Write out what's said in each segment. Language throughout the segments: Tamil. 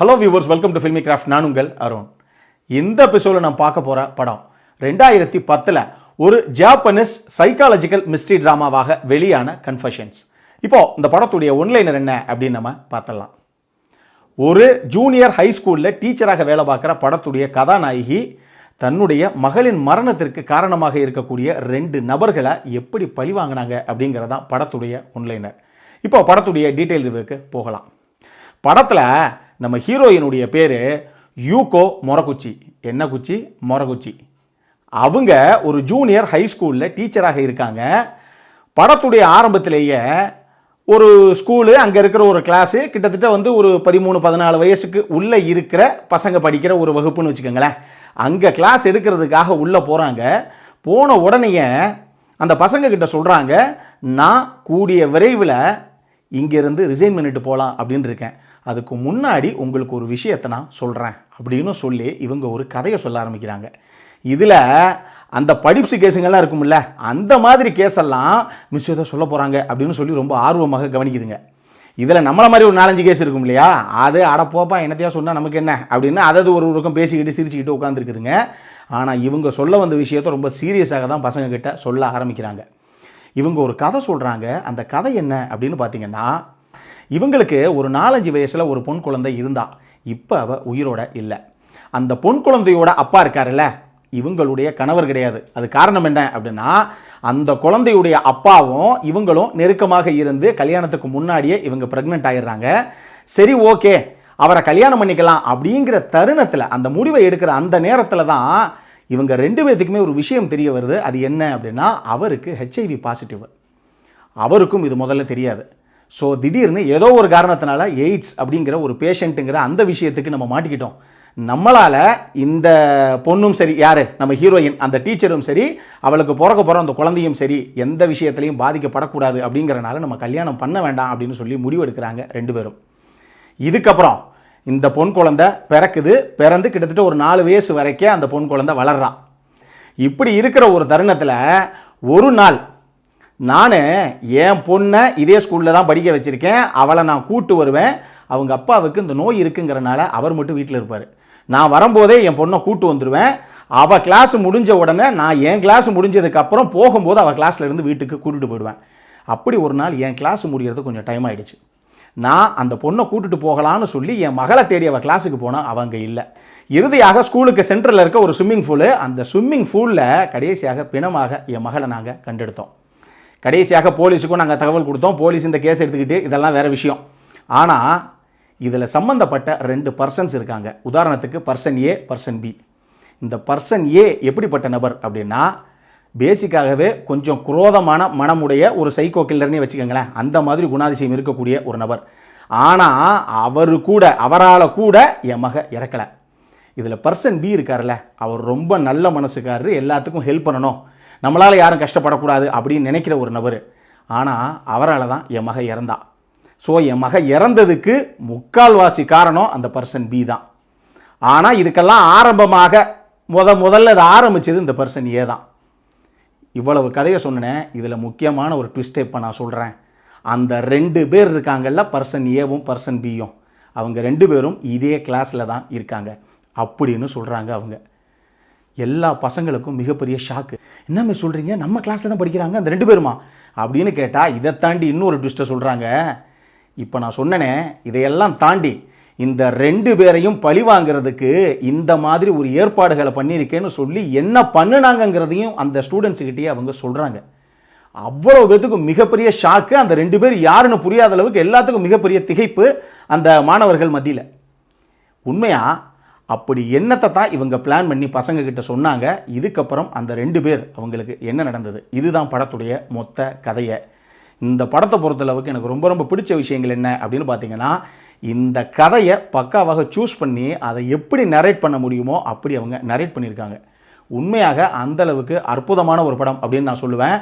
Hello viewers, welcome to filmi craft. நான் உங்கள் அருண். இந்த எபிசோடில் நான் பார்க்க போகிற படம் 2010 ஒரு ஜாப்பனீஸ் சைக்காலஜிக்கல் மிஸ்ட்ரி ட்ராமாவாக வெளியான கன்ஃபெஷன்ஸ். இப்போது இந்த படத்துடைய ஒன்லைனர் என்ன அப்படின்னு நம்ம பார்த்துடலாம். ஒரு ஜூனியர் ஹை ஸ்கூலில் டீச்சராக வேலை பார்க்குற படத்துடைய கதாநாயகி தன்னுடைய மகளின் மரணத்திற்கு காரணமாக இருக்கக்கூடிய 2 நபர்களை எப்படி பழி வாங்கினாங்க அப்படிங்கிறதான் படத்துடைய ஒன்லைனர். இப்போ படத்துடைய டீட்டெயில் ரிவ்யூக்கு போகலாம். படத்தில் நம்ம ஹீரோயினுடைய பேர் யூகோ மொரகுச்சி. என்ன குச்சி? மொரகுச்சி. அவங்க ஒரு ஜூனியர் ஹை ஸ்கூலில் டீச்சராக இருக்காங்க. படத்துடைய ஆரம்பத்திலேயே ஒரு ஸ்கூலு, அங்கே இருக்கிற ஒரு கிளாஸு, கிட்டத்தட்ட ஒரு 13-14 வயசுக்கு உள்ளே இருக்கிற பசங்க படிக்கிற ஒரு வகுப்புன்னு வச்சுக்கோங்களேன். அங்கே கிளாஸ் எடுக்கிறதுக்காக உள்ளே போகிறாங்க. போன உடனேயே அந்த பசங்க கிட்ட சொல்கிறாங்க, நான் கூடிய விரைவில் இங்கேருந்து ரிசைன் பண்ணிட்டு போகலாம் அப்படின்னு இருக்கேன். அதுக்கு முன்னாடி உங்களுக்கு ஒரு விஷயத்தை நான் சொல்கிறேன் அப்படின்னு சொல்லி இவங்க ஒரு கதையை சொல்ல ஆரம்பிக்கிறாங்க. இதில் அந்த படிப்ஸு கேஸுங்கள்லாம் இருக்கும்ல, அந்த மாதிரி கேஸெல்லாம் மிஸ் ஏதோ சொல்ல போகிறாங்க அப்படின்னு சொல்லி ரொம்ப ஆர்வமாக கவனிக்குதுங்க. இதில் நம்மளை மாதிரி ஒரு 4-5 கேஸ் இருக்கும் இல்லையா, அது அடப்போப்பா என்னத்தையா சொன்னால் நமக்கு என்ன அப்படின்னு அதாவது ஒரு பக்கம் பேசிக்கிட்டு சிரிச்சுக்கிட்டு உட்காந்துருக்குதுங்க. ஆனால் இவங்க சொல்ல வந்த விஷயத்தை ரொம்ப சீரியஸாக தான் பசங்க கிட்ட சொல்ல ஆரம்பிக்கிறாங்க. இவங்க ஒரு கதை சொல்கிறாங்க. அந்த கதை என்ன அப்படின்னு பார்த்தீங்கன்னா, இவங்களுக்கு ஒரு 4-5 வயசில் ஒரு பொன் குழந்தை இருந்தா. இப்போ அவள் உயிரோட இல்லை. அந்த பொன் குழந்தையோட அப்பா இருக்காருல்ல, இவங்களுடைய கணவர் கிடையாது. அது காரணம் என்ன அப்படின்னா, அந்த குழந்தையுடைய அப்பாவும் இவங்களும் நெருக்கமாக இருந்து கல்யாணத்துக்கு முன்னாடியே இவங்க ப்ரெக்னென்ட் ஆகிடுறாங்க. சரி, ஓகே, அவரை கல்யாணம் பண்ணிக்கலாம் அப்படிங்கிற தருணத்தில், அந்த முடிவை எடுக்கிற அந்த நேரத்தில் தான் இவங்க 2 பேர்த்துக்குமே ஒரு விஷயம் தெரிய வருது. அது என்ன அப்படின்னா, அவருக்கு HIV பாசிட்டிவ். அவருக்கும் இது முதல்ல தெரியாது. ஸோ திடீர்னு ஏதோ ஒரு காரணத்தினால எய்ட்ஸ் அப்படிங்கிற ஒரு பேஷண்ட்டுங்கிற அந்த விஷயத்துக்கு நம்ம மாட்டிக்கிட்டோம். நம்மளால் இந்த பொண்ணும் சரி, யார் நம்ம ஹீரோயின் அந்த டீச்சரும் சரி, அவளுக்கு பிறக்க போகிற அந்த குழந்தையும் சரி, எந்த விஷயத்துலையும் பாதிக்கப்படக்கூடாது அப்படிங்கிறனால நம்ம கல்யாணம் பண்ண வேண்டாம் அப்படின்னு சொல்லி முடிவெடுக்கிறாங்க 2 பேரும். இதுக்கப்புறம் இந்த பொன் குழந்தை பிறக்குது. பிறந்து கிட்டத்தட்ட ஒரு 4 வயசு வரைக்கும் அந்த பொன் குழந்தை வளர்றான். இப்படி இருக்கிற ஒரு தருணத்தில் ஒரு நாள் நான் என் பொண்ணை இதே ஸ்கூலில் தான் படிக்க வச்சுருக்கேன், அவளை நான் கூட்டு வருவேன். அவங்க அப்பாவுக்கு இந்த நோய் இருக்குங்கிறனால அவர் மட்டும் வீட்டில் இருப்பார். நான் வரும்போதே என் பொண்ணை கூட்டு வந்துடுவேன். அவள் கிளாஸ் முடிஞ்ச உடனே நான் என் கிளாஸ் முடிஞ்சதுக்கப்புறம் போகும்போது அவள் கிளாஸில் இருந்து வீட்டுக்கு கூட்டிட்டு போயிடுவேன். அப்படி ஒரு நாள் என் கிளாஸ் முடிகிறது கொஞ்சம் டைம் ஆகிடுச்சு. நான் அந்த பொண்ணை கூட்டிட்டு போகலான்னு சொல்லி என் மகளை தேடி அவள் கிளாஸுக்கு போனால் அவங்க இல்லை. இறுதியாக ஸ்கூலுக்கு சென்டரில் இருக்க ஒரு ஸ்விம்மிங் பூலு, அந்த ஸ்விம்மிங் பூலில் கடைசியாக பிணமாக என் மகளை நாங்கள் கண்டெடுத்தோம். கடைசியாக போலீஸுக்கும் நாங்கள் தகவல் கொடுத்தோம். போலீஸ் இந்த கேஸ் எடுத்துக்கிட்டு, இதெல்லாம் வேறு விஷயம். ஆனால் இதில் சம்மந்தப்பட்ட 2 பர்சன்ஸ் இருக்காங்க. உதாரணத்துக்கு பர்சன் ஏ, பர்சன் பி. இந்த பர்சன் ஏ எப்படிப்பட்ட நபர் அப்படின்னா, பேசிக்காகவே கொஞ்சம் குரோதமான மனமுடைய ஒரு சைக்கோ கில்லர்னே வச்சுக்கோங்களேன். அந்த மாதிரி குணாதிசயம் இருக்கக்கூடிய ஒரு நபர். ஆனால் அவரால் கூட என் மக இறக்கலை. இதில் பர்சன் பி இருக்கார்ல, அவர் ரொம்ப நல்ல மனசுக்காரரு, எல்லாத்துக்கும் ஹெல்ப் பண்ணணும், நம்மளால் யாரும் கஷ்டப்படக்கூடாது அப்படின்னு நினைக்கிற ஒரு நபர். ஆனால் அவரால் தான் என் மக இறந்தா. ஸோ என் மக இறந்ததுக்கு முக்கால்வாசி காரணம் அந்த பர்சன் பி தான். ஆனால் இதுக்கெல்லாம் ஆரம்பமாக முதல்ல இதை ஆரம்பித்தது இந்த பர்சன் ஏ தான். இவ்வளவு கதையை சொன்னேன். இதில் முக்கியமான ஒரு ட்விஸ்ட் இப்போ நான் சொல்கிறேன். அந்த 2 பேர் இருக்காங்கல்ல, பர்சன் ஏவும் பர்சன் பியும், அவங்க 2 பேரும் இதே கிளாஸில் தான் இருக்காங்க அப்படின்னு சொல்கிறாங்க. அவங்க எல்லா பசங்களுக்கும் மிகப்பெரிய ஷாக்கு. என்னமே சொல்கிறீங்க, நம்ம கிளாஸில் தான் படிக்கிறாங்க அந்த 2 பேருமா அப்படின்னு கேட்டால், இதை தாண்டி இன்னொரு ட்விஸ்ட்டை சொல்கிறாங்க. இப்போ நான் சொன்னனே, இதையெல்லாம் தாண்டி இந்த 2 பேரையும் பழி வாங்கிறதுக்கு இந்த மாதிரி ஒரு ஏற்பாடுகளை பண்ணியிருக்கேன்னு சொல்லி என்ன பண்ணுனாங்கங்கிறதையும் அந்த ஸ்டூடெண்ட்ஸுக்கிட்டே அவங்க சொல்கிறாங்க. அவ்வளோ பேத்துக்கும் மிகப்பெரிய ஷாக்கு. அந்த 2 பேர் யாருன்னு புரியாத அளவுக்கு எல்லாத்துக்கும் மிகப்பெரிய திகைப்பு அந்த மாணவர்கள் மத்தியில். உண்மையாக அப்படி என்னத்தை தான் இவங்க பிளான் பண்ணி பசங்க கிட்ட சொன்னாங்க. இதுக்கப்புறம் அந்த 2 பேர் அவங்களுக்கு என்ன நடந்தது, இதுதான் படத்துடைய மொத்த கதையை. இந்த படத்தை பொறுத்தளவுக்கு எனக்கு ரொம்ப ரொம்ப பிடிச்ச விஷயங்கள் என்ன அப்படின்னு பார்த்தீங்கன்னா, இந்த கதையை பக்காவாக சூஸ் பண்ணி அதை எப்படி நரேட் பண்ண முடியுமோ அப்படி அவங்க நரேட் பண்ணியிருக்காங்க. உண்மையாக அந்தளவுக்கு அற்புதமான ஒரு படம் அப்படின்னு நான் சொல்லுவேன்.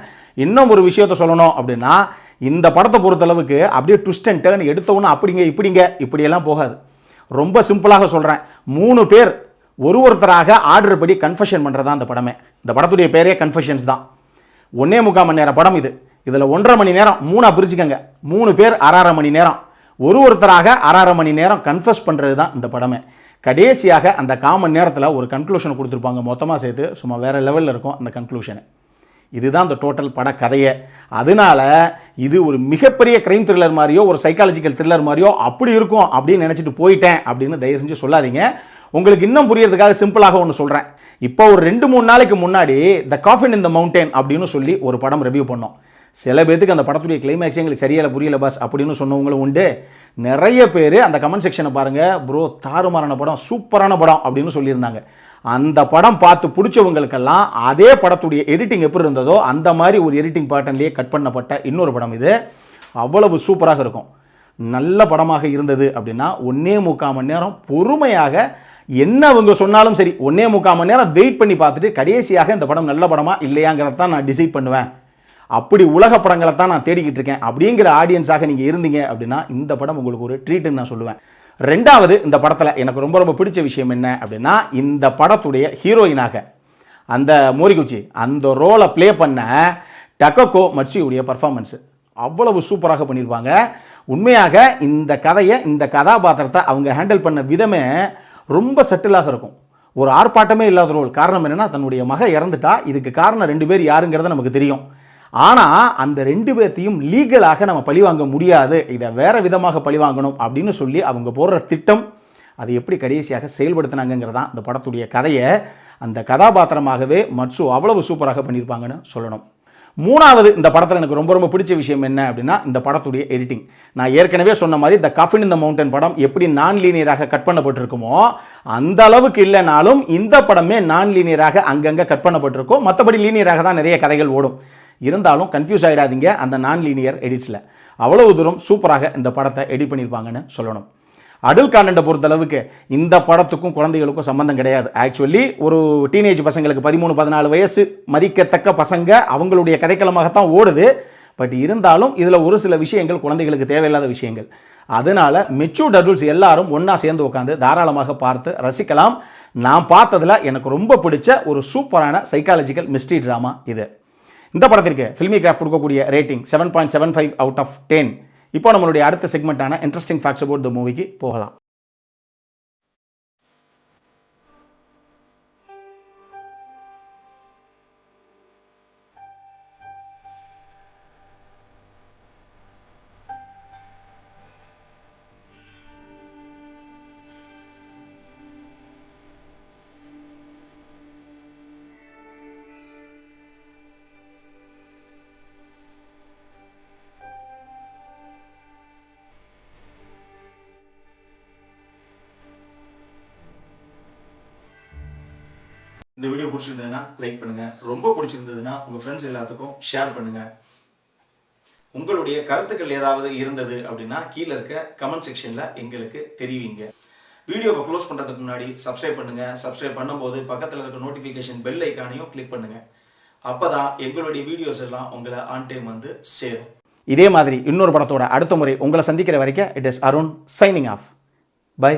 இன்னும் ஒரு விஷயத்தை சொல்லணும் அப்படின்னா, இந்த படத்தை பொறுத்தளவுக்கு அப்படியே ட்விஸ்ட் அண்ட் டர்ன் எடுத்தோன்னு இப்படியெல்லாம் போகாது. ரொம்ப சிம்பிளாக சொல்கிறேன். 3 பேர் ஒருத்தராக ஆர்டர் படி கன்ஃபெஷன் பண்ணுறதா அந்த படமே. இந்த படத்துடைய பேரே கன்ஃபெஷன்ஸ் தான். 1.25 மணி நேரம் படம் இது. இதில் 1.5 மணி நேரம் 3 பிரிச்சுக்கங்க. 3 பேர் 1/2 மணி நேரம். ஒருத்தராக அரை மணி நேரம் கன்ஃபஸ் பண்ணுறது தான் இந்த படமே. கடைசியாக அந்த காமன் நேரத்தில் ஒரு கன்க்ளூஷன் கொடுத்துருப்பாங்க, மொத்தமாக சேர்த்து சும்மா வேறு லெவலில் இருக்கும் அந்த கன்க்ளூஷனு. இதுதான் இந்த டோட்டல் பட கதையை. அதனால இது ஒரு மிகப்பெரிய கிரைம் த்ரில்லர் மாதிரியோ ஒரு சைக்காலஜிக்கல் த்ரில்லர் மாதிரியோ அப்படி இருக்கும் அப்படின்னு நினச்சிட்டு போயிட்டேன் அப்படின்னு தயவு செஞ்சு சொல்லாதீங்க. உங்களுக்கு இன்னும் புரியறதுக்காக சிம்பிளாக ஒன்று சொல்கிறேன். இப்போ ஒரு 2-3 நாளைக்கு முன்னாடி த காஃபின் இன் த மவுண்டன் அப்படின்னு சொல்லி ஒரு படம் ரிவ்யூ பண்ணோம். சில பேருக்கு அந்த படத்துடைய கிளைமேக்ஸ் எங்களுக்கு சரியில்லை புரியல பாஸ் அப்படின்னு சொன்னவங்களும் உண்டு. நிறைய பேர் அந்த கமெண்ட் செக்ஷனை பாருங்கள், ப்ரோ தாறுமாறான படம், சூப்பரான படம் அப்படின்னு சொல்லியிருந்தாங்க. அந்த படம் பார்த்து பிடிச்சவங்களுக்கெல்லாம் அதே படத்துடைய எடிட்டிங் எப்படி இருந்ததோ அந்த மாதிரி ஒரு எடிட்டிங் பேட்டர்ன்லேயே கட் பண்ணப்பட்ட இன்னொரு படம் இது. அவ்வளவு சூப்பராக இருக்கும். நல்ல படமாக இருந்தது அப்படின்னா 1.25 மணி நேரம் பொறுமையாக என்ன அவங்க சொன்னாலும் சரி 1.25 மணி நேரம் வெயிட் பண்ணி பார்த்துட்டு கடைசியாக இந்த படம் நல்ல படமா இல்லையாங்கிறத தான் நான் டிசைட் பண்ணுவேன். அப்படி உலக படங்களை தான் நான் தேடிக்கிட்டு இருக்கேன் அப்படிங்கிற ஆடியன்ஸாக நீங்கள் இருந்தீங்க அப்படின்னா இந்த படம் உங்களுக்கு ஒரு ட்ரீட்டுன்னு நான் சொல்லுவேன். ரெண்டாவது, இந்த படத்தில் எனக்கு ரொம்ப ரொம்ப பிடிச்ச விஷயம் என்ன அப்படின்னா, இந்த படத்துடைய ஹீரோயினாக அந்த மோரிகுச்சி அந்த ரோலை ப்ளே பண்ண டக்கோகோ மட்சுடைய பர்ஃபார்மன்ஸு அவ்வளவு சூப்பராக பண்ணியிருப்பாங்க. உண்மையாக இந்த கதையை இந்த கதாபாத்திரத்தை அவங்க ஹேண்டில் பண்ண விதமே ரொம்ப சட்டிலாக இருக்கும். ஒரு ஆர்ப்பாட்டமே இல்லாத ரோல். காரணம் என்னென்னா, தன்னுடைய மக இறந்துட்டா, இதுக்கு காரணம் 2 பேர் யாருங்கிறத நமக்கு தெரியும். ஆனால் அந்த 2 பேர்த்தையும் லீகலாக நம்ம பழிவாங்க முடியாது, இதை வேறு விதமாக பழிவாங்கணும் அப்படின்னு சொல்லி அவங்க போடுற திட்டம் அது எப்படி கடைசியாக செயல்படுத்தினாங்கிறதான் இந்த படத்துடைய கதையை. அந்த கதாபாத்திரமாகவே மட்சு அவ்வளவு சூப்பராக பண்ணியிருப்பாங்கன்னு சொல்லணும். மூணாவது, இந்த படத்தில் எனக்கு ரொம்ப ரொம்ப பிடிச்ச விஷயம் என்ன அப்படின்னா இந்த படத்துடைய எடிட்டிங். நான் ஏற்கனவே சொன்ன மாதிரி த காஃபின் இன் த மவுண்டன் படம் எப்படி நான் லீனியராக கட் பண்ணப்பட்டிருக்குமோ அந்த அளவுக்கு இல்லைனாலும் இந்த படமே நான் லீனியராக அங்கங்கே கட் பண்ணப்பட்டிருக்கும். மற்றபடி லீனியராக தான் நிறைய கதைகள் ஓடும். இருந்தாலும் கன்ஃபியூஸ் ஆகிடாதீங்க அந்த நான் லீனியர் எடிட்ஸில். அவ்வளவு தூரம் சூப்பராக இந்த படத்தை எடிட் பண்ணியிருப்பாங்கன்னு சொல்லணும். அடல்ட் கான்டென்ட்டை பொறுத்தளவுக்கு இந்த படத்துக்கும் குழந்தைகளுக்கும் சம்பந்தம் கிடையாது. ஆக்சுவலி ஒரு டீனேஜ் பசங்களுக்கு 13-14 வயசு மதிக்கத்தக்க பசங்க அவங்களுடைய கதைக்களமாகத்தான் ஓடுது. பட் இருந்தாலும் இதில் ஒரு சில விஷயங்கள் குழந்தைகளுக்கு தேவையில்லாத விஷயங்கள். அதனால மெச்சூர்ட் அடல்ட்ஸ் எல்லாரும் ஒன்றா சேர்ந்து உட்காந்து தாராளமாக பார்த்து ரசிக்கலாம். நான் பார்த்ததில் எனக்கு ரொம்ப பிடிச்ச ஒரு சூப்பரான சைக்காலஜிக்கல் மிஸ்ட்ரி ட்ராமா இது. இந்த படத்திற்கு ஃபில்மி கிராஃப்ட் கொடுக்கக்கூடிய ரேட்டிங் 7.75 அவுட் ஆஃப் 10. இப்போ நம்மளுடைய அடுத்த செக்மெண்ட்டான இன்ட்ரெஸ்டிங் ஃபேக்ட்ஸ் அபவுட் த மூவிக்கு போகலாம். இந்த வீடியோ பிடிச்சிருந்ததுன்னா லைக் பண்ணுங்க, ரொம்ப பிடிச்சிருந்ததுன்னா உங்க ஃப்ரெண்ட்ஸ் எல்லாத்துக்கும் ஷேர் பண்ணுங்க. உங்களுடைய கருத்துக்கள் ஏதாவது இருந்தது அப்படின்னா கீழே இருக்க கமெண்ட் செக்ஷன்ல எங்களுக்கு தெரிவிங்க. வீடியோவை க்ளோஸ் பண்றதுக்கு முன்னாடி சப்ஸ்கிரைப் பண்ணுங்க. சப்ஸ்கிரைப் பண்ணும்போது பக்கத்தில் இருக்க நோட்டிஃபிகேஷன் பெல் ஐக்கானையும் கிளிக் பண்ணுங்க. அப்பதான் எங்களுடைய வீடியோஸ் எல்லாம் உங்களை ஆன் டைம் வந்து சேரும். இதே மாதிரி இன்னொரு படத்தோட அடுத்த முறை உங்களை சந்திக்கிற வரைக்கும் it is Arun signing off. By.